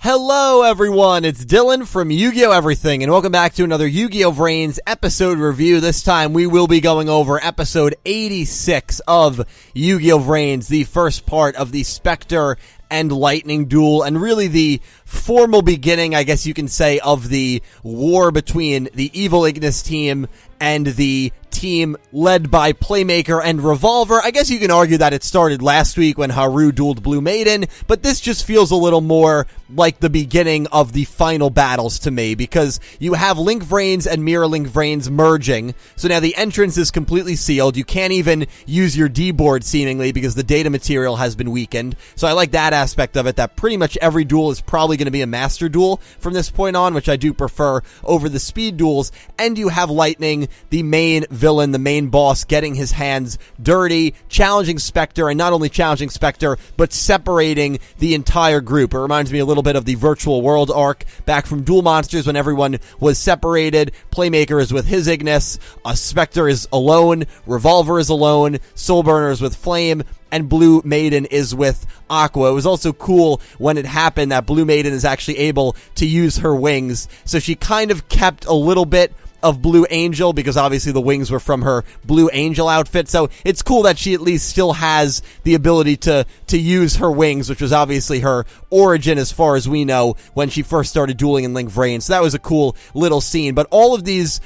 Hello everyone, it's Dylan from Yugioh Everything, and welcome back to another Yu-Gi-Oh! VRains episode review. This time we will be going over episode 86 of Yu-Gi-Oh! VRains, the first part of the Spectre and Lightning duel, and really the formal beginning, I guess you can say, of the war between the Evil Ignis team and the team led by Playmaker and Revolver. I guess you can argue that it started last week when Haru dueled Blue Maiden, but this just feels a little more like the beginning of the final battles to me, because you have Link VRains and Mirror Link VRains merging, so now the entrance is completely sealed. You can't even use your D-board, seemingly, because the data material has been weakened, so I like that aspect of it, that pretty much every duel is probably going to be a master duel from this point on, which I do prefer over the speed duels. And you have Lightning, the main villain, the main boss, getting his hands dirty, challenging Spectre, and not only challenging Spectre, but separating the entire group. It reminds me a little bit of the Virtual World arc back from Duel Monsters when everyone was separated. Playmaker is with his Ignis, Spectre is alone, Revolver is alone, Soulburner is with Flame, and Blue Maiden is with Aqua. It was also cool when it happened that Blue Maiden is actually able to use her wings, so she kind of kept a little bit of Blue Angel, because obviously the wings were from her Blue Angel outfit, so it's cool that she at least still has the ability to use her wings, which was obviously her origin as far as we know when she first started dueling in Link VRains. So that was a cool little scene, but all of these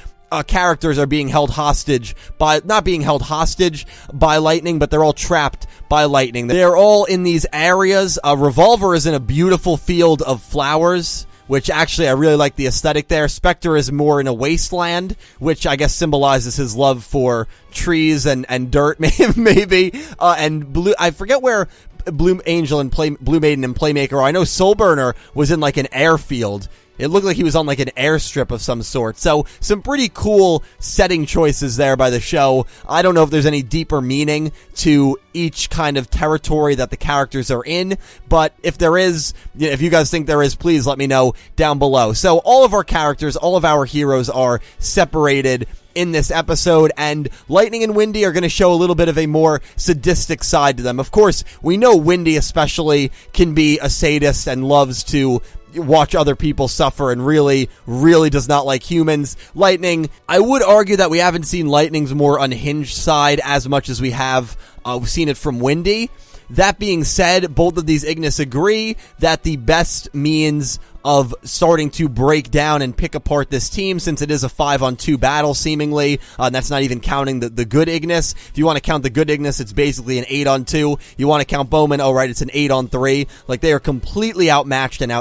characters are being held hostage by, not being held hostage by Lightning, but they're all trapped by Lightning. They're all in these areas. Revolver is in a beautiful field of flowers, which actually I really like the aesthetic there. Spectre is more in a wasteland, which I guess symbolizes his love for trees and dirt, maybe. And Blue, I forget where Blue Angel and Blue Maiden and Playmaker are. I know Soulburner was in like an airfield. It looked like he was on like an airstrip of some sort. So some pretty cool setting choices there by the show. I don't know if there's any deeper meaning to each kind of territory that the characters are in, but if there is, if you guys think there is, please let me know down below. So all of our characters, all of our heroes are separated in this episode, and Lightning and Windy are going to show a little bit of a more sadistic side to them. Of course, we know Windy especially can be a sadist and loves to watch other people suffer and really does not like humans. Lightning, I would argue that we haven't seen Lightning's more unhinged side as much as we have seen it from Windy. That being said, both of these Ignis agree that the best means of starting to break down and pick apart this team, since it is a 5-on-2 battle seemingly, and that's not even counting the good Ignis. If you want to count the good Ignis, it's basically an 8-on-2. You want to count Bowman, oh right, it's an 8-on-3. Like, they are completely outmatched and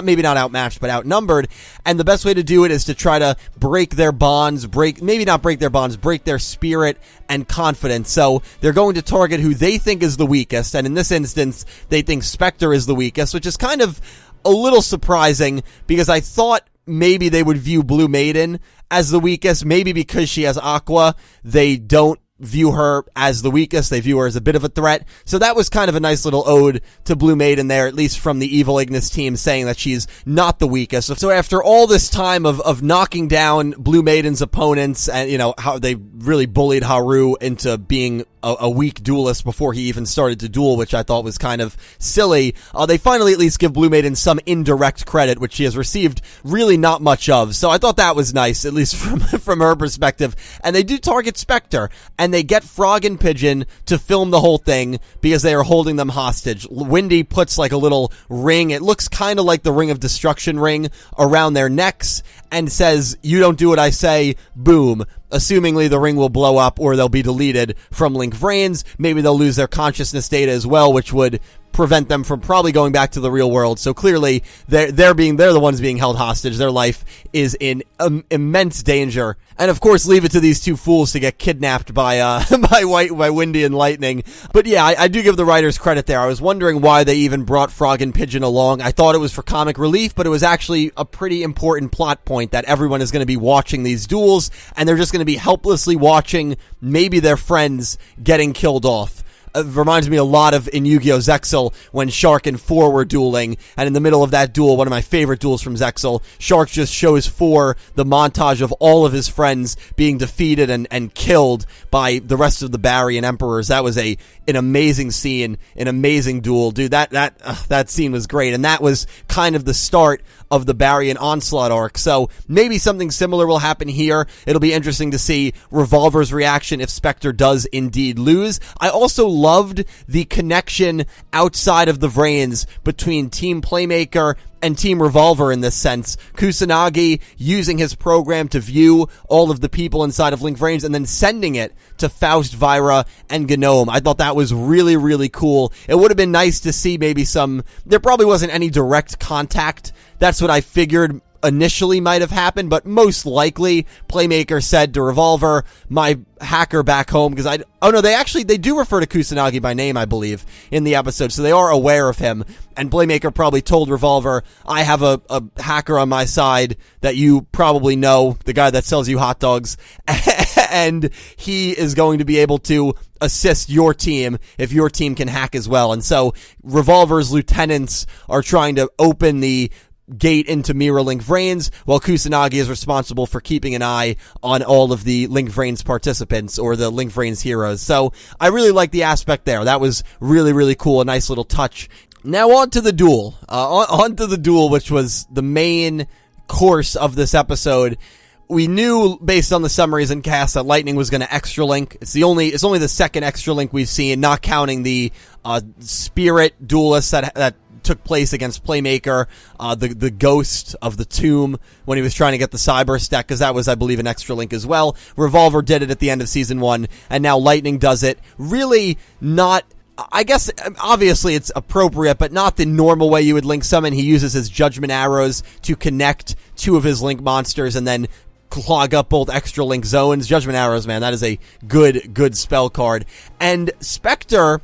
maybe not outmatched, but outnumbered, and the best way to do it is to try to break their bonds, break their spirit and confidence. So they're going to target who they think is the weakest, and in this instance, they think Spectre is the weakest, which is kind of a little surprising, because I thought maybe they would view Blue Maiden as the weakest. Maybe because she has Aqua, they don't view her as the weakest. They view her as a bit of a threat. So that was kind of a nice little ode to Blue Maiden there, at least from the Evil Ignis team, saying that she's not the weakest. So after all this time of knocking down Blue Maiden's opponents, and how they really bullied Haru into being a weak duelist before he even started to duel, which I thought was kind of silly, they finally at least give Blue Maiden some indirect credit, which she has received really not much of. So I thought that was nice, at least from her perspective. And they do target Spectre, and they get Frog and Pigeon to film the whole thing because they are holding them hostage. Windy puts like a little ring, it looks kind of like the Ring of Destruction ring, around their necks, and says, "You don't do what I say, boom." Assumingly the ring will blow up or they'll be deleted from Link VRains. Maybe they'll lose their consciousness data as well, which would prevent them from probably going back to the real world. So clearly they're the ones being held hostage. Their life is in immense danger. And of course, leave it to these two fools to get kidnapped by by Windy and Lightning. But yeah, I do give the writers credit there. I was wondering why they even brought Frog and Pigeon along. I thought it was for comic relief, but it was actually a pretty important plot point that everyone is going to be watching these duels, and they're just going to be helplessly watching maybe their friends getting killed off. reminds me a lot of in Yu-Gi-Oh! Zexal when Shark and Four were dueling, and in the middle of that duel, one of my favorite duels from Zexal, Shark just shows Four the montage of all of his friends being defeated and killed by the rest of the Barry and Emperors. That was an amazing scene, an amazing duel. Dude, that scene was great, and that was kind of the start of the Barry and Onslaught arc. So maybe something similar will happen here. It'll be interesting to see Revolver's reaction if Spectre does indeed lose. I also loved the connection outside of the VRains between Team Playmaker and Team Revolver in this sense. Kusanagi using his program to view all of the people inside of Link VRains and then sending it to Faust, Vira, and Gnome. I thought that was really, really cool. It would have been nice to see maybe there probably wasn't any direct contact. That's what I figured initially might have happened, but most likely Playmaker said to Revolver, my hacker back home, because they do refer to Kusanagi by name, I believe, in the episode, so they are aware of him, and Playmaker probably told Revolver, I have a hacker on my side that you probably know, the guy that sells you hot dogs, and he is going to be able to assist your team if your team can hack as well. And so Revolver's lieutenants are trying to open the gate into Mirror Link VRains, while Kusanagi is responsible for keeping an eye on all of the Link VRains participants or the Link VRains heroes. So I really like the aspect there. That was really, really cool. A nice little touch. Now on to the duel. On to the duel, which was the main course of this episode. We knew, based on the summaries and cast, that Lightning was going to extra link. It's only the second extra link we've seen, not counting the spirit duelist that took place against Playmaker, the ghost of the tomb when he was trying to get the Cyburst deck, because that was, I believe, an extra link as well. Revolver did it at the end of season 1, and now Lightning does it. Really not, I guess, obviously it's appropriate, but not the normal way you would link summon. He uses his Judgment Arrows to connect two of his link monsters and then clog up both extra link zones. Judgment Arrows, man, that is a good spell card. And Spectre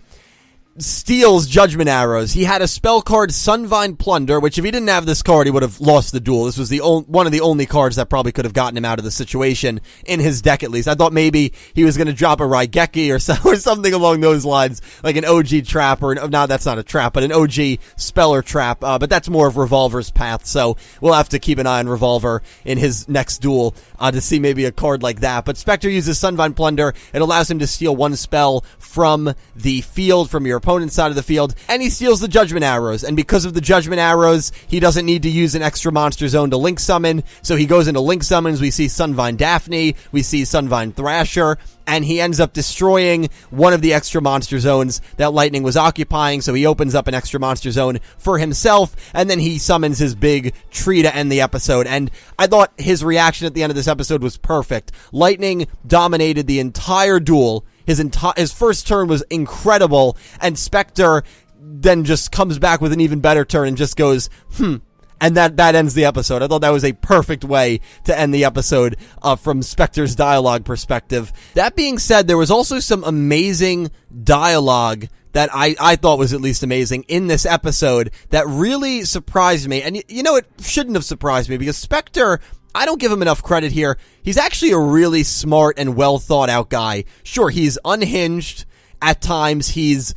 steals Judgment Arrows. He had a spell card, Sunvine Plunder, which if he didn't have this card, he would have lost the duel. This was one of the only cards that probably could have gotten him out of the situation, in his deck at least. I thought maybe he was going to drop a Raigeki or something along those lines, like an OG trap, or no, that's not a trap, but an OG speller trap, but that's more of Revolver's path, so we'll have to keep an eye on Revolver in his next duel to see maybe a card like that. But Spectre uses Sunvine Plunder. It allows him to steal one spell from the field, from your opponent's side of the field, and he steals the Judgment Arrows. And because of the Judgment Arrows, he doesn't need to use an extra monster zone to link summon, so he goes into link summons. We see Sunvine Daphne, we see Sunvine Thrasher, and he ends up destroying one of the extra monster zones that Lightning was occupying, so he opens up an extra monster zone for himself, and then he summons his big tree to end the episode. And I thought his reaction at the end of this episode was perfect. Lightning dominated the entire duel. His first turn was incredible, and Spectre then just comes back with an even better turn and just goes, and that ends the episode. I thought that was a perfect way to end the episode from Spectre's dialogue perspective. That being said, there was also some amazing dialogue that I thought was at least amazing in this episode that really surprised me. And you know, it shouldn't have surprised me, because Spectre, I don't give him enough credit here. He's actually a really smart and well thought out guy. Sure, he's unhinged at times. He's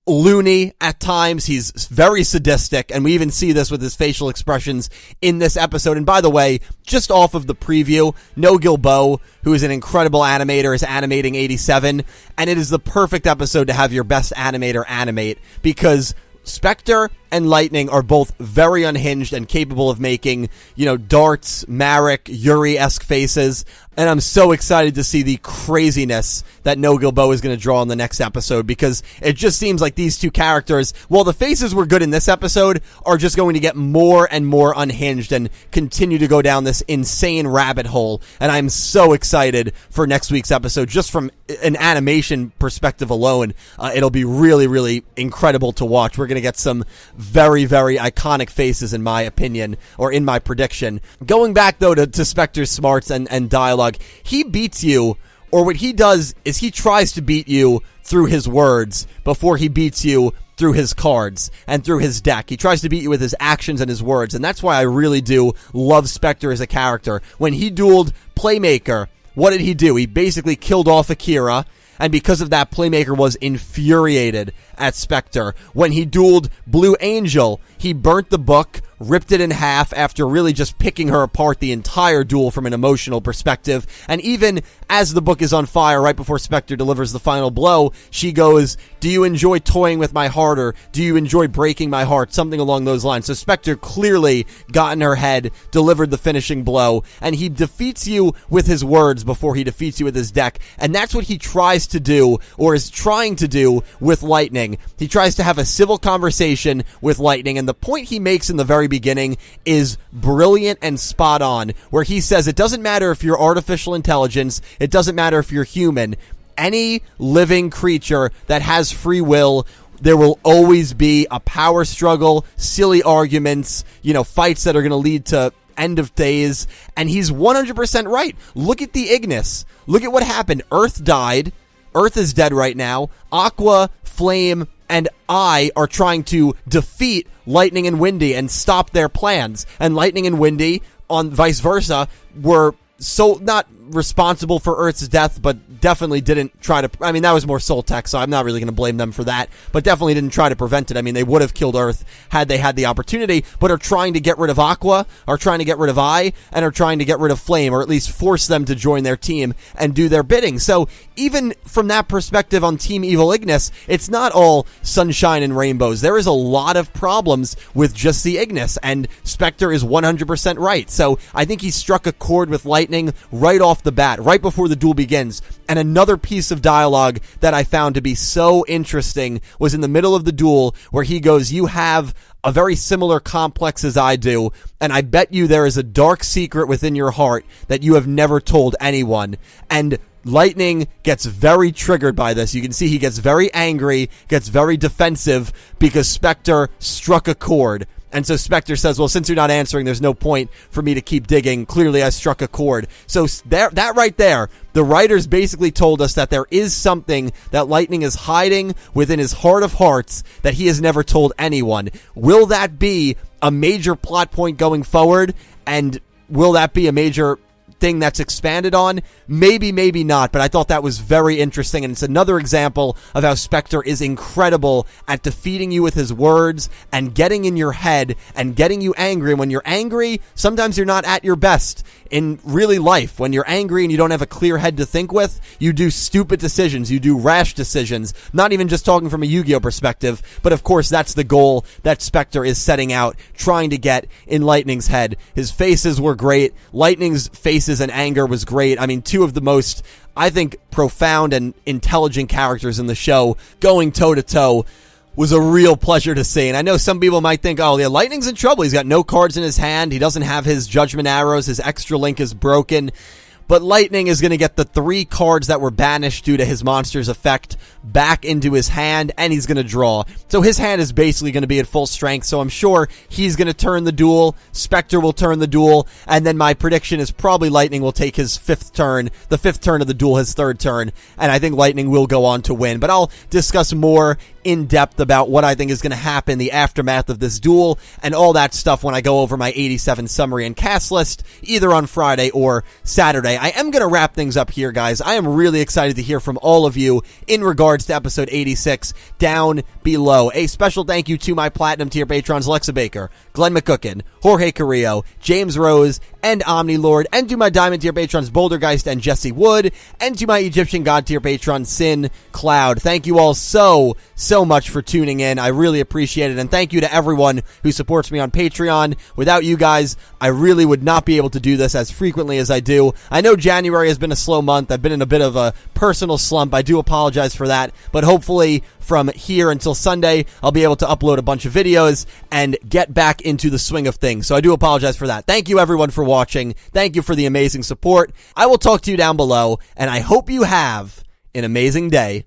loony at times. He's very sadistic, and we even see this with his facial expressions in this episode. And by the way, just off of the preview, No Gilbo, who is an incredible animator, is animating 87, and it is the perfect episode to have your best animator animate, because Spectre and Lightning are both very unhinged and capable of making, Darts, Marek, Yuri-esque faces. And I'm so excited to see the craziness that No Gilbo is going to draw in the next episode, because it just seems like these two characters, while the faces were good in this episode, are just going to get more and more unhinged and continue to go down this insane rabbit hole. And I'm so excited for next week's episode. Just from an animation perspective alone, it'll be really, really incredible to watch. We're going to get some very, very iconic faces, in my opinion, or in my prediction. Going back, though, to Spectre's smarts and dialogue, he beats you, or what he does is he tries to beat you through his words before he beats you through his cards and through his deck. He tries to beat you with his actions and his words, and that's why I really do love Spectre as a character. When he dueled Playmaker, what did he do? He basically killed off Akira, And because of that, Playmaker was infuriated at Spectre. When he dueled Blue Angel, he burnt the book, ripped it in half after really just picking her apart the entire duel from an emotional perspective. And even as the book is on fire, right before Spectre delivers the final blow, she goes, "Do you enjoy toying with my heart, or do you enjoy breaking my heart?" Something along those lines. So Spectre clearly got in her head, delivered the finishing blow, and he defeats you with his words before he defeats you with his deck. And that's what he tries to do, or is trying to do, with Lightning. He tries to have a civil conversation with Lightning, and the point he makes in the very beginning is brilliant and spot on, where he says it doesn't matter if you're artificial intelligence, it doesn't matter if you're human, any living creature that has free will, there will always be a power struggle, silly arguments, fights that are going to lead to end of days. And he's 100% right. Look at the Ignis. Look at what happened. Earth died. Earth is dead right now. Aqua, Flame, and I are trying to defeat Lightning and Windy and stop their plans. And Lightning and Windy, on vice versa, were so not responsible for Earth's death, but definitely didn't try to, that was more Soul Tech, so I'm not really going to blame them for that, but definitely didn't try to prevent it. They would have killed Earth had they had the opportunity, but are trying to get rid of Aqua, are trying to get rid of I, and are trying to get rid of Flame, or at least force them to join their team and do their bidding. So even from that perspective on Team Evil Ignis, it's not all sunshine and rainbows. There is a lot of problems with just the Ignis, and Spectre is 100% right. So I think he struck a chord with Lightning right off the bat, right before the duel begins. And another piece of dialogue that I found to be so interesting was in the middle of the duel, where he goes, "You have a very similar complex as I do, and I bet you there is a dark secret within your heart that you have never told anyone." And Lightning gets very triggered by this. You can see he gets very angry, gets very defensive, because Spectre struck a chord. And so Spectre says, "Well, since you're not answering, there's no point for me to keep digging. Clearly, I struck a chord." So that right there, the writers basically told us that there is something that Lightning is hiding within his heart of hearts that he has never told anyone. Will that be a major plot point going forward? And will that be a major thing that's expanded on? Maybe, maybe not, but I thought that was very interesting, and it's another example of how Spectre is incredible at defeating you with his words and getting in your head and getting you angry. And when you're angry, sometimes you're not at your best in really life. When you're angry and you don't have a clear head to think with, you do stupid decisions, you do rash decisions, not even just talking from a Yu-Gi-Oh perspective, but of course that's the goal that Spectre is setting out, trying to get in Lightning's head. His faces were great. Lightning's faces and anger was great. Two of the most, I think, profound and intelligent characters in the show going toe-to-toe was a real pleasure to see. And I know some people might think, oh, yeah, Lightning's in trouble. He's got no cards in his hand. He doesn't have his Judgment Arrows. His Extra Link is broken. But Lightning is going to get the 3 cards that were banished due to his monster's effect back into his hand, and he's going to draw. So his hand is basically going to be at full strength, so I'm sure he's going to turn the duel, Spectre will turn the duel, and then my prediction is probably Lightning will take his 5th turn, the 5th turn of the duel, his 3rd turn, and I think Lightning will go on to win. But I'll discuss more in depth about what I think is going to happen, the aftermath of this duel, and all that stuff when I go over my 87 summary and cast list, either on Friday or Saturday. I am going to wrap things up here, guys. I am really excited to hear from all of you in regards to episode 86 down below. A special thank you to my Platinum tier patrons Alexa Baker, Glen McGookin, Jorge Carrillo, James Rose, and Omni Lord, and to my Diamond tier patrons Bouldergeist and Jesse Wood, and to my Egyptian God tier patron Syn Cloud. Thank you all so much for tuning in. I really appreciate it, and thank you to everyone who supports me on Patreon. Without you guys, I really would not be able to do this as frequently as I do. I know January has been a slow month. I've been in a bit of a personal slump. I do apologize for that, but hopefully from here until Sunday, I'll be able to upload a bunch of videos and get back into the swing of things. So I do apologize for that. Thank you everyone for watching. Thank you for the amazing support. I will talk to you down below, and I hope you have an amazing day.